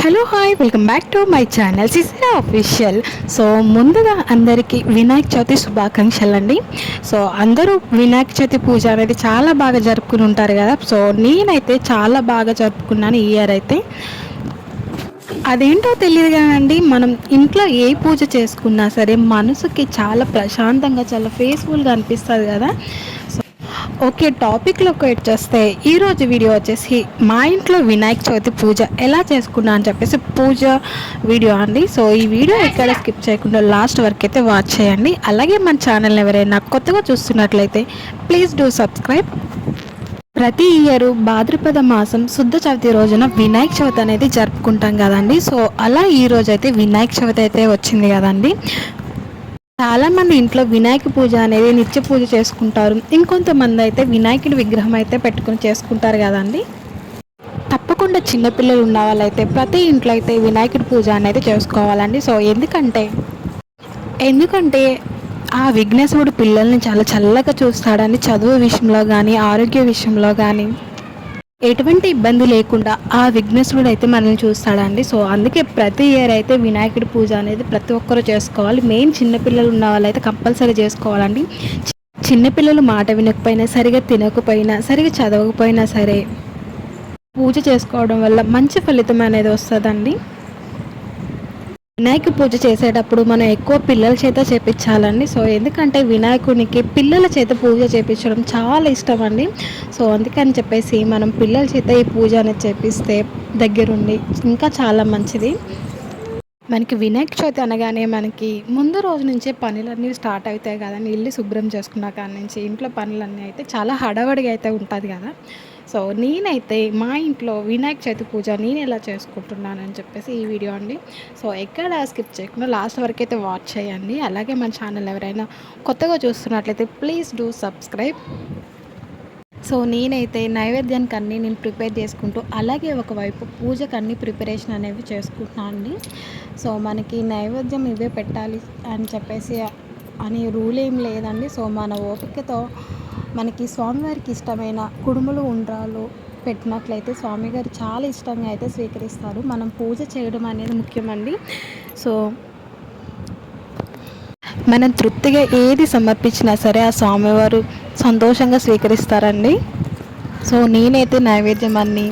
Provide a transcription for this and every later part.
Hello hi welcome back to my channel సిసిరా official. So ముందుగా అందరికీ వినాయక చవితి శుభాకాంక్షలు అండి. సో అందరూ వినాయక చవితి పూజ అనేది చాలా బాగా జరుపుకుని ఉంటారు కదా. సో నేనైతే చాలా బాగా జరుపుకున్నాను ఈ ఇయర్ అయితే. అదేంటో తెలియదు కదండి, మనం ఇంట్లో ఏ పూజ చేసుకున్నా సరే మనసుకి చాలా ప్రశాంతంగా చాలా పీస్ఫుల్గా అనిపిస్తుంది కదా. ఓకే, టాపిక్లోకి వచ్చేస్తే ఈరోజు వీడియో వచ్చేసి మా ఇంట్లో వినాయక చవితి పూజ ఎలా చేసుకున్నా అని చెప్పేసి పూజ వీడియో అండి. సో ఈ వీడియో ఎక్కడ స్కిప్ చేయకుండా లాస్ట్ వరకు అయితే వాచ్ చేయండి. అలాగే మన ఛానల్ ఎవరైనా కొత్తగా చూస్తున్నట్లయితే ప్లీజ్ డూ సబ్స్క్రైబ్. ప్రతి ఇయర్ భాద్రపద మాసం శుద్ధ చవితి రోజున వినాయక చవితి అనేది జరుపుకుంటాం కదండి. సో అలా ఈ రోజు అయితే వినాయక చవితి అయితే వచ్చింది కదండి. చాలామంది ఇంట్లో వినాయక పూజ అనేది నిత్య పూజ చేసుకుంటారు. ఇంకొంతమంది అయితే వినాయకుడి విగ్రహం అయితే పెట్టుకుని చేసుకుంటారు కదండి. తప్పకుండా చిన్నపిల్లలు ఉన్న వాళ్ళైతే ప్రతి ఇంట్లో అయితే వినాయకుడి పూజ అనేది చేసుకోవాలండి. సో ఎందుకంటే ఆ విఘ్నేశ్వరుడు పిల్లల్ని చాలా చల్లగా చూస్తాడని, చదువు విషయంలో కానీ ఆరోగ్య విషయంలో కానీ ఎటువంటి ఇబ్బంది లేకుండా ఆ విఘ్నేశ్వరుడు అయితే మనల్ని చూస్తాడండి. సో అందుకే ప్రతి ఇయర్ అయితే వినాయకుడి పూజ అనేది ప్రతి ఒక్కరూ చేసుకోవాలి. మెయిన్ చిన్నపిల్లలు ఉన్న వాళ్ళైతే కంపల్సరీ చేసుకోవాలండి. చిన్నపిల్లలు మాట వినకపోయినా, సరిగా తినకపోయినా, సరిగా చదవకపోయినా సరే పూజ చేసుకోవడం వల్ల మంచి ఫలితం అనేది వస్తుందండి. వినాయక పూజ చేసేటప్పుడు మనం ఎక్కువ పిల్లల చేత చేపించాలండి. సో ఎందుకంటే వినాయకునికి పిల్లల చేత పూజ చేపించడం చాలా ఇష్టం అండి. సో అందుకని చెప్పేసి మనం పిల్లల చేత ఈ పూజ అనేది చేపిస్తే దగ్గరుండి ఇంకా చాలా మంచిది. మనకి వినాయక చవితి అనగానే మనకి ముందు రోజు నుంచే పనులన్నీ స్టార్ట్ అవుతాయి కదండి. ఇల్లు శుభ్రం చేసుకున్న కాడ నుంచి ఇంట్లో పనులన్నీ అయితే చాలా హడావడిగా అయితే ఉంటుంది కదా. సో నేనైతే మా ఇంట్లో వినాయక చవితి పూజ నేను ఎలా చేసుకుంటున్నానని చెప్పేసి ఈ వీడియో అండి. సో ఎక్కడ స్కిప్ చేయకుండా లాస్ట్ వరకు అయితే వాచ్ చేయండి. అలాగే మన ఛానల్ ఎవరైనా కొత్తగా చూస్తున్నట్లయితే ప్లీజ్ డూ సబ్స్క్రైబ్. సో నేనైతే నైవేద్యానికి అన్నీ నేను ప్రిపేర్ చేసుకుంటూ, అలాగే ఒకవైపు పూజకు అన్ని ప్రిపరేషన్ అనేవి చేసుకుంటున్నాను అండి. సో మనకి నైవేద్యం ఇవే పెట్టాలి అని చెప్పేసి అని రూల్ ఏం లేదండి. సో మన ఓపికతో మనకి స్వామివారికి ఇష్టమైన కుడుములు ఉండ్రాలు పెట్టినట్లయితే స్వామివారు చాలా ఇష్టంగా అయితే స్వీకరిస్తారు. మనం పూజ చేయడం అనేది ముఖ్యమండి. సో మనం తృప్తిగా ఏది సమర్పించినా సరే ఆ స్వామివారు సంతోషంగా స్వీకరిస్తారండి. సో నేనైతే నైవేద్యం అన్నీ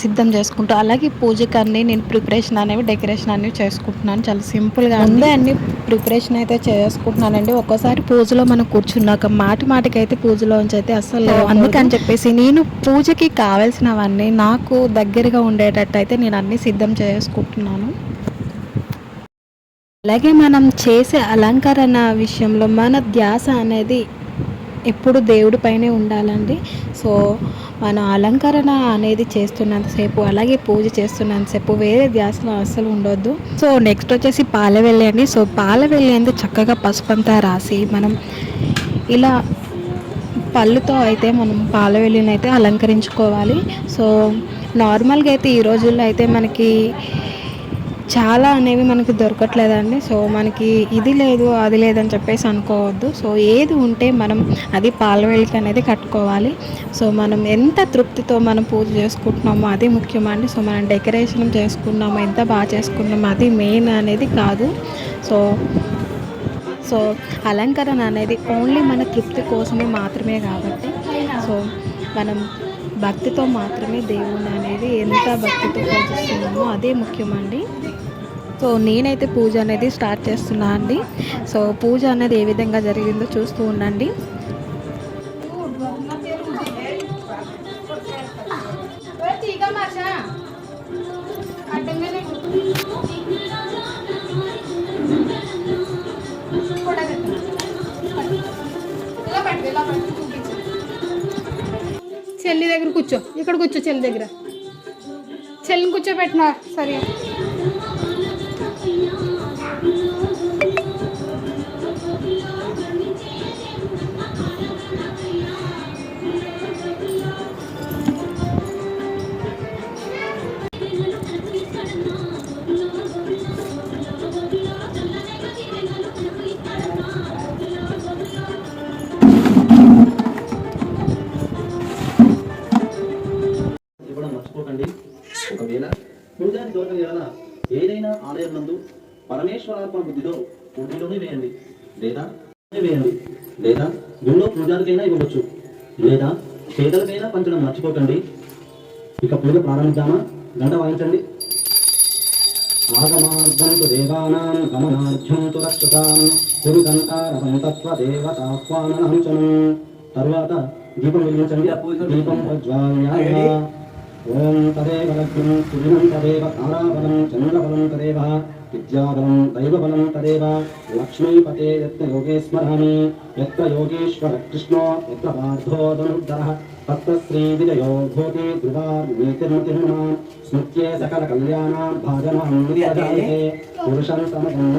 సిద్ధం చేసుకుంటూ, అలాగే పూజకి అన్నీ నేను ప్రిపరేషన్ అనేవి డెకరేషన్ అనేవి చేసుకుంటున్నాను. చాలా సింపుల్గా ముందే అన్ని ప్రిపరేషన్ అయితే చేసుకుంటున్నానండి. ఒక్కోసారి పూజలో మనం కూర్చున్నాక మాటికి అయితే పూజలోంచి అయితే అస్సలు అందుకని చెప్పేసి నేను పూజకి కావాల్సినవన్నీ నాకు దగ్గరగా ఉండేటట్టు అయితే నేను అన్నీ సిద్ధం చేసుకుంటున్నాను. అలాగే మనం చేసే అలంకరణ విషయంలో మన ధ్యాస అనేది ఎప్పుడు దేవుడి పైనే ఉండాలండి. సో మన అలంకరణ అనేది చేస్తున్నంతసేపు, అలాగే పూజ చేస్తున్నంతసేపు వేరే ధ్యాసలో అస్సలు ఉండొద్దు. సో నెక్స్ట్ వచ్చేసి పాలవెల్లి అండి. సో పాలవెల్లి అనేది చక్కగా పసుపంతా రాసి మనం ఇలా పళ్ళుతో అయితే మనం పాలవెల్లిని అయితే అలంకరించుకోవాలి. సో నార్మల్గా అయితే ఈ రోజుల్లో అయితే మనకి చాలా అనేవి మనకి దొరకట్లేదండి. సో మనకి ఇది లేదు అది లేదని చెప్పేసి అనుకోవద్దు. సో ఏది ఉంటే మనం అది పాలవెల్లికి అనేది కట్టుకోవాలి. సో మనం ఎంత తృప్తితో మనం పూజ చేసుకుంటున్నామో అది ముఖ్యమండి. సో మనం డెకరేషన్ చేసుకున్నాము, ఎంత బాగా చేసుకున్నామో అది మెయిన్ అనేది కాదు. సో అలంకరణ అనేది ఓన్లీ మన తృప్తి కోసమే మాత్రమే కాబట్టి సో మనం భక్తితో మాత్రమే దేవుని అనేది ఎంత భక్తితో పూజిస్తున్నామో అదే ముఖ్యమండి. సో నేనైతే పూజ అనేది స్టార్ట్ చేస్తున్నా అండి. సో పూజ అనేది ఏ విధంగా జరిగిందో చూస్తూ ఉండండి. చెల్లి దగ్గర కూర్చో, ఇక్కడ కూర్చో, చెల్లి దగ్గర చెల్లిని కూర్చోబెట్టినా సరే. ఒకవేళ పూజా అది దొరకని ఎడల ఏదైనా ఆలయం నందు పరమేశ్వరాత్మ బుద్ధితో పూజలోనే వేయండి, లేదా గుళ్ళో పూజారికైనా ఇవ్వవచ్చు, లేదా పేదలకైనా పంచడం మర్చిపోకండి. ఇక పూజ ప్రారంభిద్దామా? గంట వాయించండి. ఆగమార్గంతు దేవానాం గమనార్ఘ్యం తు రక్షతాం కురు గంటారవం తత్వదేవతాహ్వాననాంచనం. తరువాత దీపం వెలిగించండి. దీపం ప్రజ్వాల్యాయ. ఓం తదేవ లగ్నం సూర్యం తదేవ తారాబలం చంద్రబలం తదేవ విద్యాబలం దైవబలం తదేవ లక్ష్మీపతే యత్ర యోగే స్మరామి యత్ర యోగేశ్వర కృష్ణో యత్ర పార్థో ధనుర్ధరః తత్ర శ్రీ విజయో భూతి ధ్రువార్మీతిర్మతిర్మా స్మృత్యే సకల కళ్యాణాం భాజనాం నిత్యజాయతే పురుషం సమగం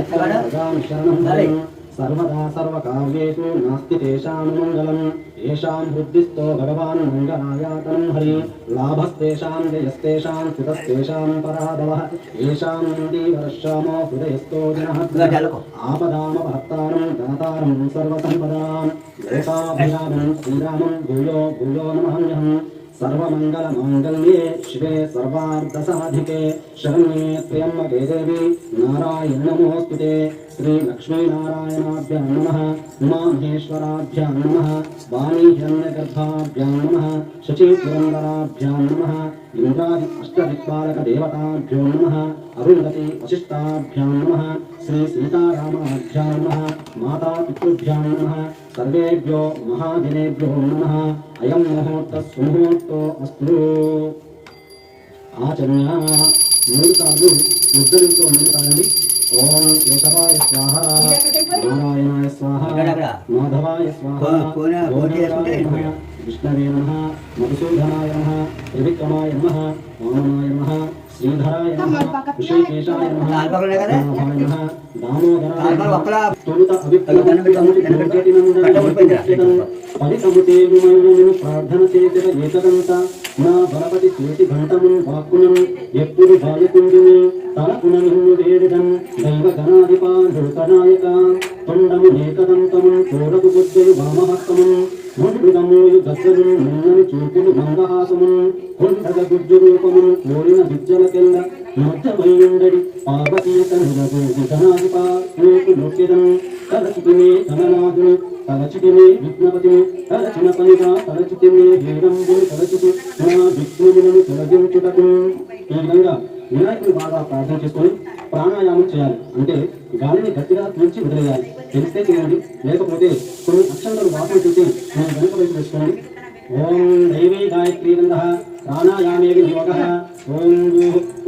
శరణం ధరం సర్వదా సర్వకార్యేషు నాస్తి తేషాం మంగళం ఏషాం బుద్ధిస్తో భగవాన్ మంగళాయాతనం హరి లాభస్తేషాం జయస్తేషాం స్థితస్తేషాం పరాభవః ఏషాం నందీవరశ్యామో హృదయస్థో జనః ఆపదామపహర్తారం ధనతారం సర్వసంపదాం లోకాభిరామం శ్రీరామం భూయో భూయో నమామ్యహం. సర్వమంగళమాంగళ్యే శివే సర్వార్థసాధికే శరణ్యే త్ర్యంబకే దేవి నారాయణ నమోస్తుతే. శ్రీ లక్ష్మీనారాయణాభ్యాం నమః. ఉమామహేశ్వరాభ్యాం నమః. వాణీహిరణ్యగర్భాభ్యాం నమః. శచీపురందరాభ్యాం నమః. ఇంద్రాది అష్టదిక్పాలక దేవతాభ్యో నమః. అరుంధతి వశిష్టాభ్యాం నమః. శ్రీ సీతారామాభ్యాం నమః. మాతాపితృభ్యాం నమః. సర్వేభ్యో మహాజనేభ్యో నమః. అయం ముహూర్త సుముహూర్తో అస్తు. ఆచర్య 3 సార్లు ఉద్ధరించో ముందుకాలండి. ఓం కేశవాయ స్వాహ, నారాయణాయ స్వాహ, మాధవాయ స్వాహ, గోవిందాయ నమః, విష్ణవే నమః, మధుసూదనాయ నమః, త్రివిక్రమాయ నమః, వామనాయ నమః, శ్రీధరాయ నమః, ఋషికేశాయ నమః, నాభాయ నమః, దామోదరాయ నమః. తొలుత పరిసముతేను ప్రార్థన చేసిన ఏకదంత నా బలపతి చేతి ఘంటమును వాక్కును ఎప్పుడు బాలకుండును తలపున నిన్ను వేడుదం దైవ గణాధిపాలుకనాయక తొండము ఏకదంతము చూడకు బుద్ధులు వామహస్తము ముందుదమోయు గద్దలు నిన్నని చూపులు మందహాసము కొండగ గుజ్జు రూపము కోరిన విద్యలకెల్ల మధ్యమయ్యుండడి పార్వతీయ గణాధిపాలకు నొక్కిదం తలచుకునే ధననాథుని తలచుకునే విఘ్నపతిని తలచిన పనిగా తలచుకునే వేదంబుని తలచుకు నా విఘ్నులను తొలగించుటకు. ఈ విధంగా వినాయకుని బాగా ప్రార్థన చేసుకొని ప్రాణాయామం చేయాలి. అంటే గాలిని గట్టిగా పీల్చి వదిలేయాలి. తెలిస్తే చేయండి, లేకపోతే కొన్ని అక్షరాలు వాసన చూసి నేను వెనుక వైపు వేసుకోండి. ఓం దైవీ గాయత్రీ నంద ప్రాణాయామే యోగః. ఓం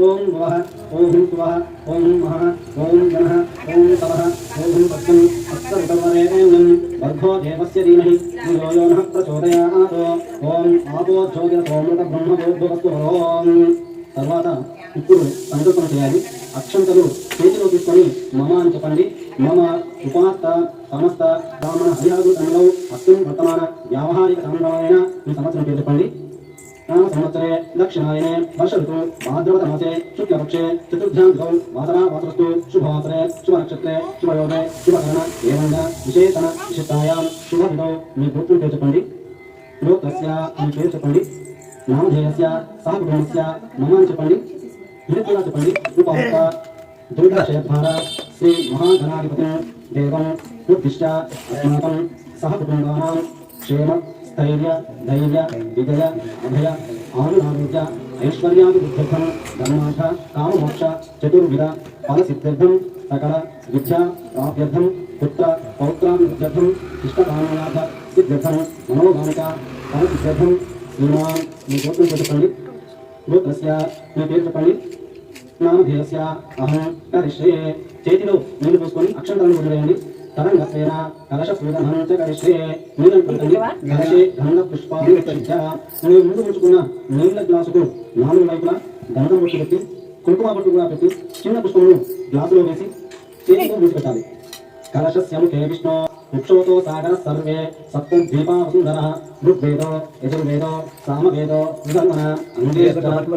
ఓం భువః ఓం స్వః ఓం మహః ఓం జనః ఓం తవః ఓం భక్తం అస్తరుతవరేణ్యం భర్గో దేవస్య ధీమహి ధియో యో నః ప్రచోదయాత్. ఓం ఆపో జ్యోతిరసోమృత బ్రహ్మభూర్భువస్తు. ఓం. తర్వాత ఇప్పుడు సంకల్పన చేయాలి. అక్షంతలు చేతిలో తీసుకొని మమ అని చెప్పండి. మమ ఉపాత్త సమస్త బ్రాహ్మణ హరిహరగుతంలో అస్మిన్ వర్తమాన వ్యావహారిక సాంద్రమైన ఈ సంవత్సరం పేరు చెప్పండి. సంవత్సరే దక్షిణాయనే వర్ష ఋతు భాద్రపద మాసే శుక్లపక్షే చతుర్థ్యాం దివౌ వాసరా వాసరస్తు శుభవాసరే శుభనక్షత్రే శుభయోగే శుభకరణ ఏవంగా విశేషణ విశిష్టాయాం శుభదినౌ. మీ గోత్రం పేరు చెప్పండి. లోకస్య మీ పేరు చెప్పండి. నామధేయస్య సహ కుటుంబస్య మమ అని చెప్పండి. ఇది కూడా చెప్పండి. ఉపహృత దుర్గాశయద్వార శ్రీ మహాగణాధిపతి దేవం ఉద్దిష్ట అస్మాకం సహ కుటుంబానాం క్షేమ స్థైర్య ధైర్య విజయ అభయ ఆయురారోగ్య ఐశ్వర్యాభివృద్ధ్యర్థం ధర్మార్థ కామమోక్ష చతుర్విధ ఫలసిద్ధ్యర్థం సకల విద్యా ప్రాప్త్యర్థం పుత్ర పౌత్రాభివృద్ధ్యర్థం ఇష్టకామయార్థ సిద్ధ్యర్థం మనోగామిక ఫలసిద్ధ్యర్థం శ్రీమాన్. మీ గోత్రం చెప్పండి. గోత్రస్య మీ పేరు చెప్పండి. నామధేయస్య అహం కరిష్యే. చేతిలో నీళ్లు పోసుకొని అక్షంతలను వదిలేయండి. తరంగస్వేన కలశ పూజనం చ కరిష్యే. నీళ్ళను పెట్టండి. కలశే గంధ పుష్పాలు ప్రత్యక్ష. మీరు ముందు ఉంచుకున్న నీళ్ల గ్లాసుకు 4 వైపులా గంధం బొట్టు పెట్టి కుంకుమ బొట్టు కూడా పెట్టి చిన్న పుష్పమును గ్లాసులో వేసి చేతితో మూసిపెట్టాలి. కలశస్యముఖే విష్ణు వృక్షోతో సాగర సర్వే సప్తం ద్వీపా వసుంధర ఋగ్వేదో యజుర్వేదో సామవేదో సుధర్మణ అంగే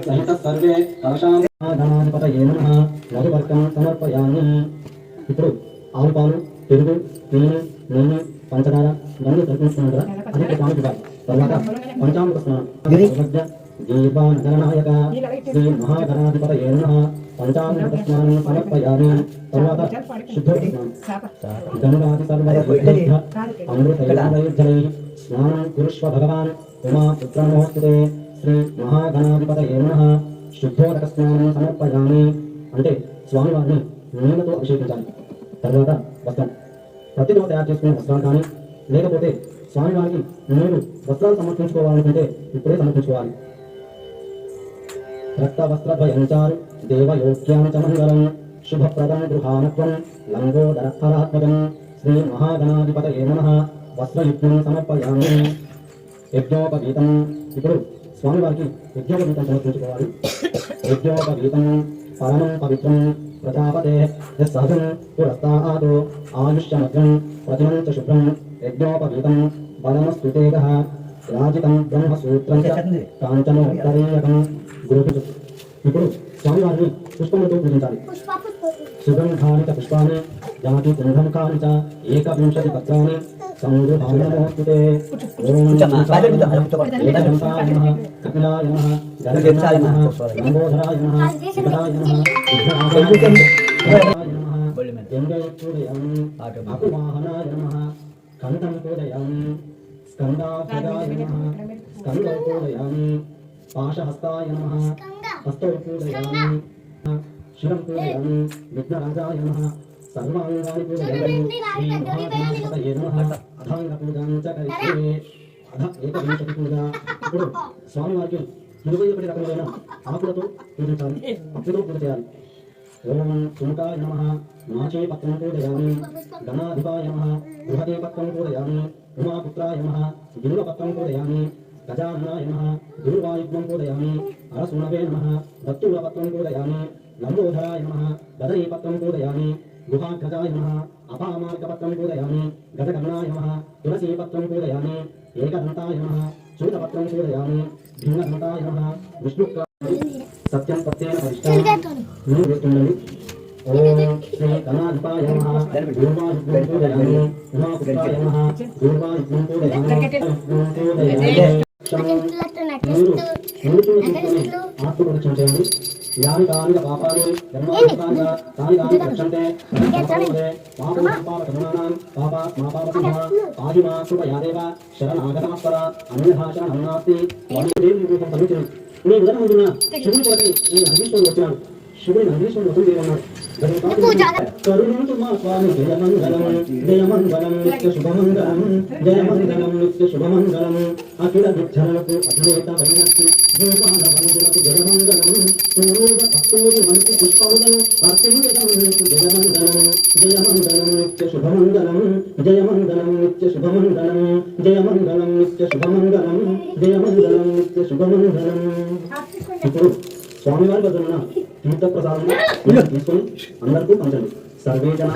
సహిత సర్వే కలశాధిపతయే నమః మధువర్కం సమర్పయామి. ఇప్పుడు ఆవు పాలు, పెరుగు, నెయ్యి, నెయ్యి, పంచదార ఇవన్నీ కల్పించుకున్నాం కదా, అది స్వామికి ఇవ్వాలి. తర్వాత పంచామృత స్నానం దీపానగరనాయక శ్రీ మహాగణాధిపతయే నమః పంచామృత స్నానం సమర్పయామి. తర్వాత శుద్ధోదకం గంగాది సర్వశుద్ధ అమృతైర్జలై స్నానం కురుష్వ భగవాన్ ఉమా పుత్రమోస్తుతే. శ్రీ మహాగణాధిపతయే నమః శుద్ధోదక స్నానం సమర్పయామి అంటే స్వామివారిని నీళ్లతో అభిషేకించాలి. తర్వాత వస్త్రం ప్రతిరోజు తయారు చేసుకునే వస్త్రాలు కానీ లేకపోతే స్వామివారికి మీరు వస్త్రాలు సమర్పించుకోవాలనుకుంటే ఇప్పుడే సమర్పించుకోవాలి. రక్త వస్త్రద్వయంచారు దేవయోగ్యాం చ మంగళం శుభప్రదం గృహానత్వం లంబోదరఫలాత్మకం. శ్రీ మహాగణాధిపతయే నమః వస్త్రయుగ్మం సమర్పయామి. యజ్ఞోపవీతం ఇప్పుడు స్వామివారికి యజ్ఞోపవీతం సమర్పించుకోవాలి. యజ్ఞోపవీతం పరమం పవిత్రం ప్రజాపతే సహజం పురస్తాదో ఆయుష్యమగ్రం ప్రతిమం చ శుభ్రం యజ్ఞోపవీతం బలమస్తుతేగః రాజితం బ్రహ్మసూత్రం చ కాంచనోత్తరీయకం గృహీతు. ఇప్పుడు స్వామివారిని పుష్పములతో పూజించాలి. సుగంధాని చ పుష్పాని జాతి కుంభముఖాని చ ఏకవింశతి పత్రాని సంగృహానమోస్తుతే. ఓం కపిలాయ నమః కపిలాయ నమః గణపతాయ నమః లంబోదరాయ నమః శివరాయ నమః విఘ్నాయ నమః గంగయక్షుడయామి అకువాహనాయ నమః కంఠం పూజయామి. స్కందాభ్యగాయ నమః స్కందం పూజయామి. పాశహస్తాయ నమః హస్తౌ పూజయామి. శిరం పూజయామి. విఘ్నరాజాయ నమః సర్వాంగాని పూజయామి. శ్రీ మహాగణాధిపతయే నమః అథాంగ పూజాం చ కరిష్యే. అధ ఏకవింశతి పూజ. ఇప్పుడు స్వామివారికి 21 రకములైన ఆకులతో పూజించాలి. అప్పుతో పూజ చేయాలి. ఓం కుంకాయ నమః నాచే పత్రం పూజయామి. గణాధిపాయ నమః బృహదే పత్రం పూజయామి. ఉమాపుత్రాయ నమః బిల్వపత్రం పూజయామి. గజాననాయ నమః గురువాయుగ్మం పూజయామి. అరసూనవే నమః దత్తూలపత్రం పూజయామి. లంబోధరాయ నమః గదరీ పత్రం పూజయామి. గుహాగ్రజాయ నమః అపామార్గపత్రం పూజయామి. గజగణాయ నమః తులసీపత్రం పూజయామి. ఏకదంతాయ నమః చూతపత్రం పూజయామి. భిన్నదంతాయ నమః విష్ణు సత్యం సత్యేన పరిష్టాన్ని మీరు వేస్తుండండి. ఓం శ్రీ గణాధిపాయ నమః గురువాయుగ్మం పూజయామి. ఉమాపుత్రాయ నమః గురువాయుగ్మం పూజయామి. మీరు ఆత్మప్రదక్షిణ చేయండి. యాని కాని పాపాలు జన్మాంతకాని తాని కాని రక్షంతే పాపపాపకరుణానాం పాపాత్ మా పాపసింహ ఆదిమా కృపయాదేవ శరణాగతమస్పర అన్యథా శరణం నాస్తి. దేవి రూపం సమీచనం. మీ ఉదరం ముందున్న శివుని కొరకని ఈ నందీశ్వరుడు వచ్చినాడు. శివుని నందీశ్వరుడు వసూలు చేయమన్నాడు. కరుణించు మా స్వామి జయమంగళం జయమంగళం నిత్య శుభమంగళం జయమంగళం నిత్య శుభమంగళం. అఖిల దుఃఖలకు అఖిలేత వైనస్సు భూపాల బంధులకు జయమంగళం. పూర్వ కస్తూరి మంచి పుష్పములను అర్పించడం నీకు జయమంగళం జయమంగళం నిత్య శుభమంగళం జయమంగళం నిత్య శుభమంగళం జయమంగళం నిత్య శుభమంగళం జయమంగళం నిత్య శుభమంగళం. ఇప్పుడు స్వామివారి వద్ద ఉన్న తీర్థప్రసాదం తీసుకొని అందరికీ పంచండి. సర్వే జనా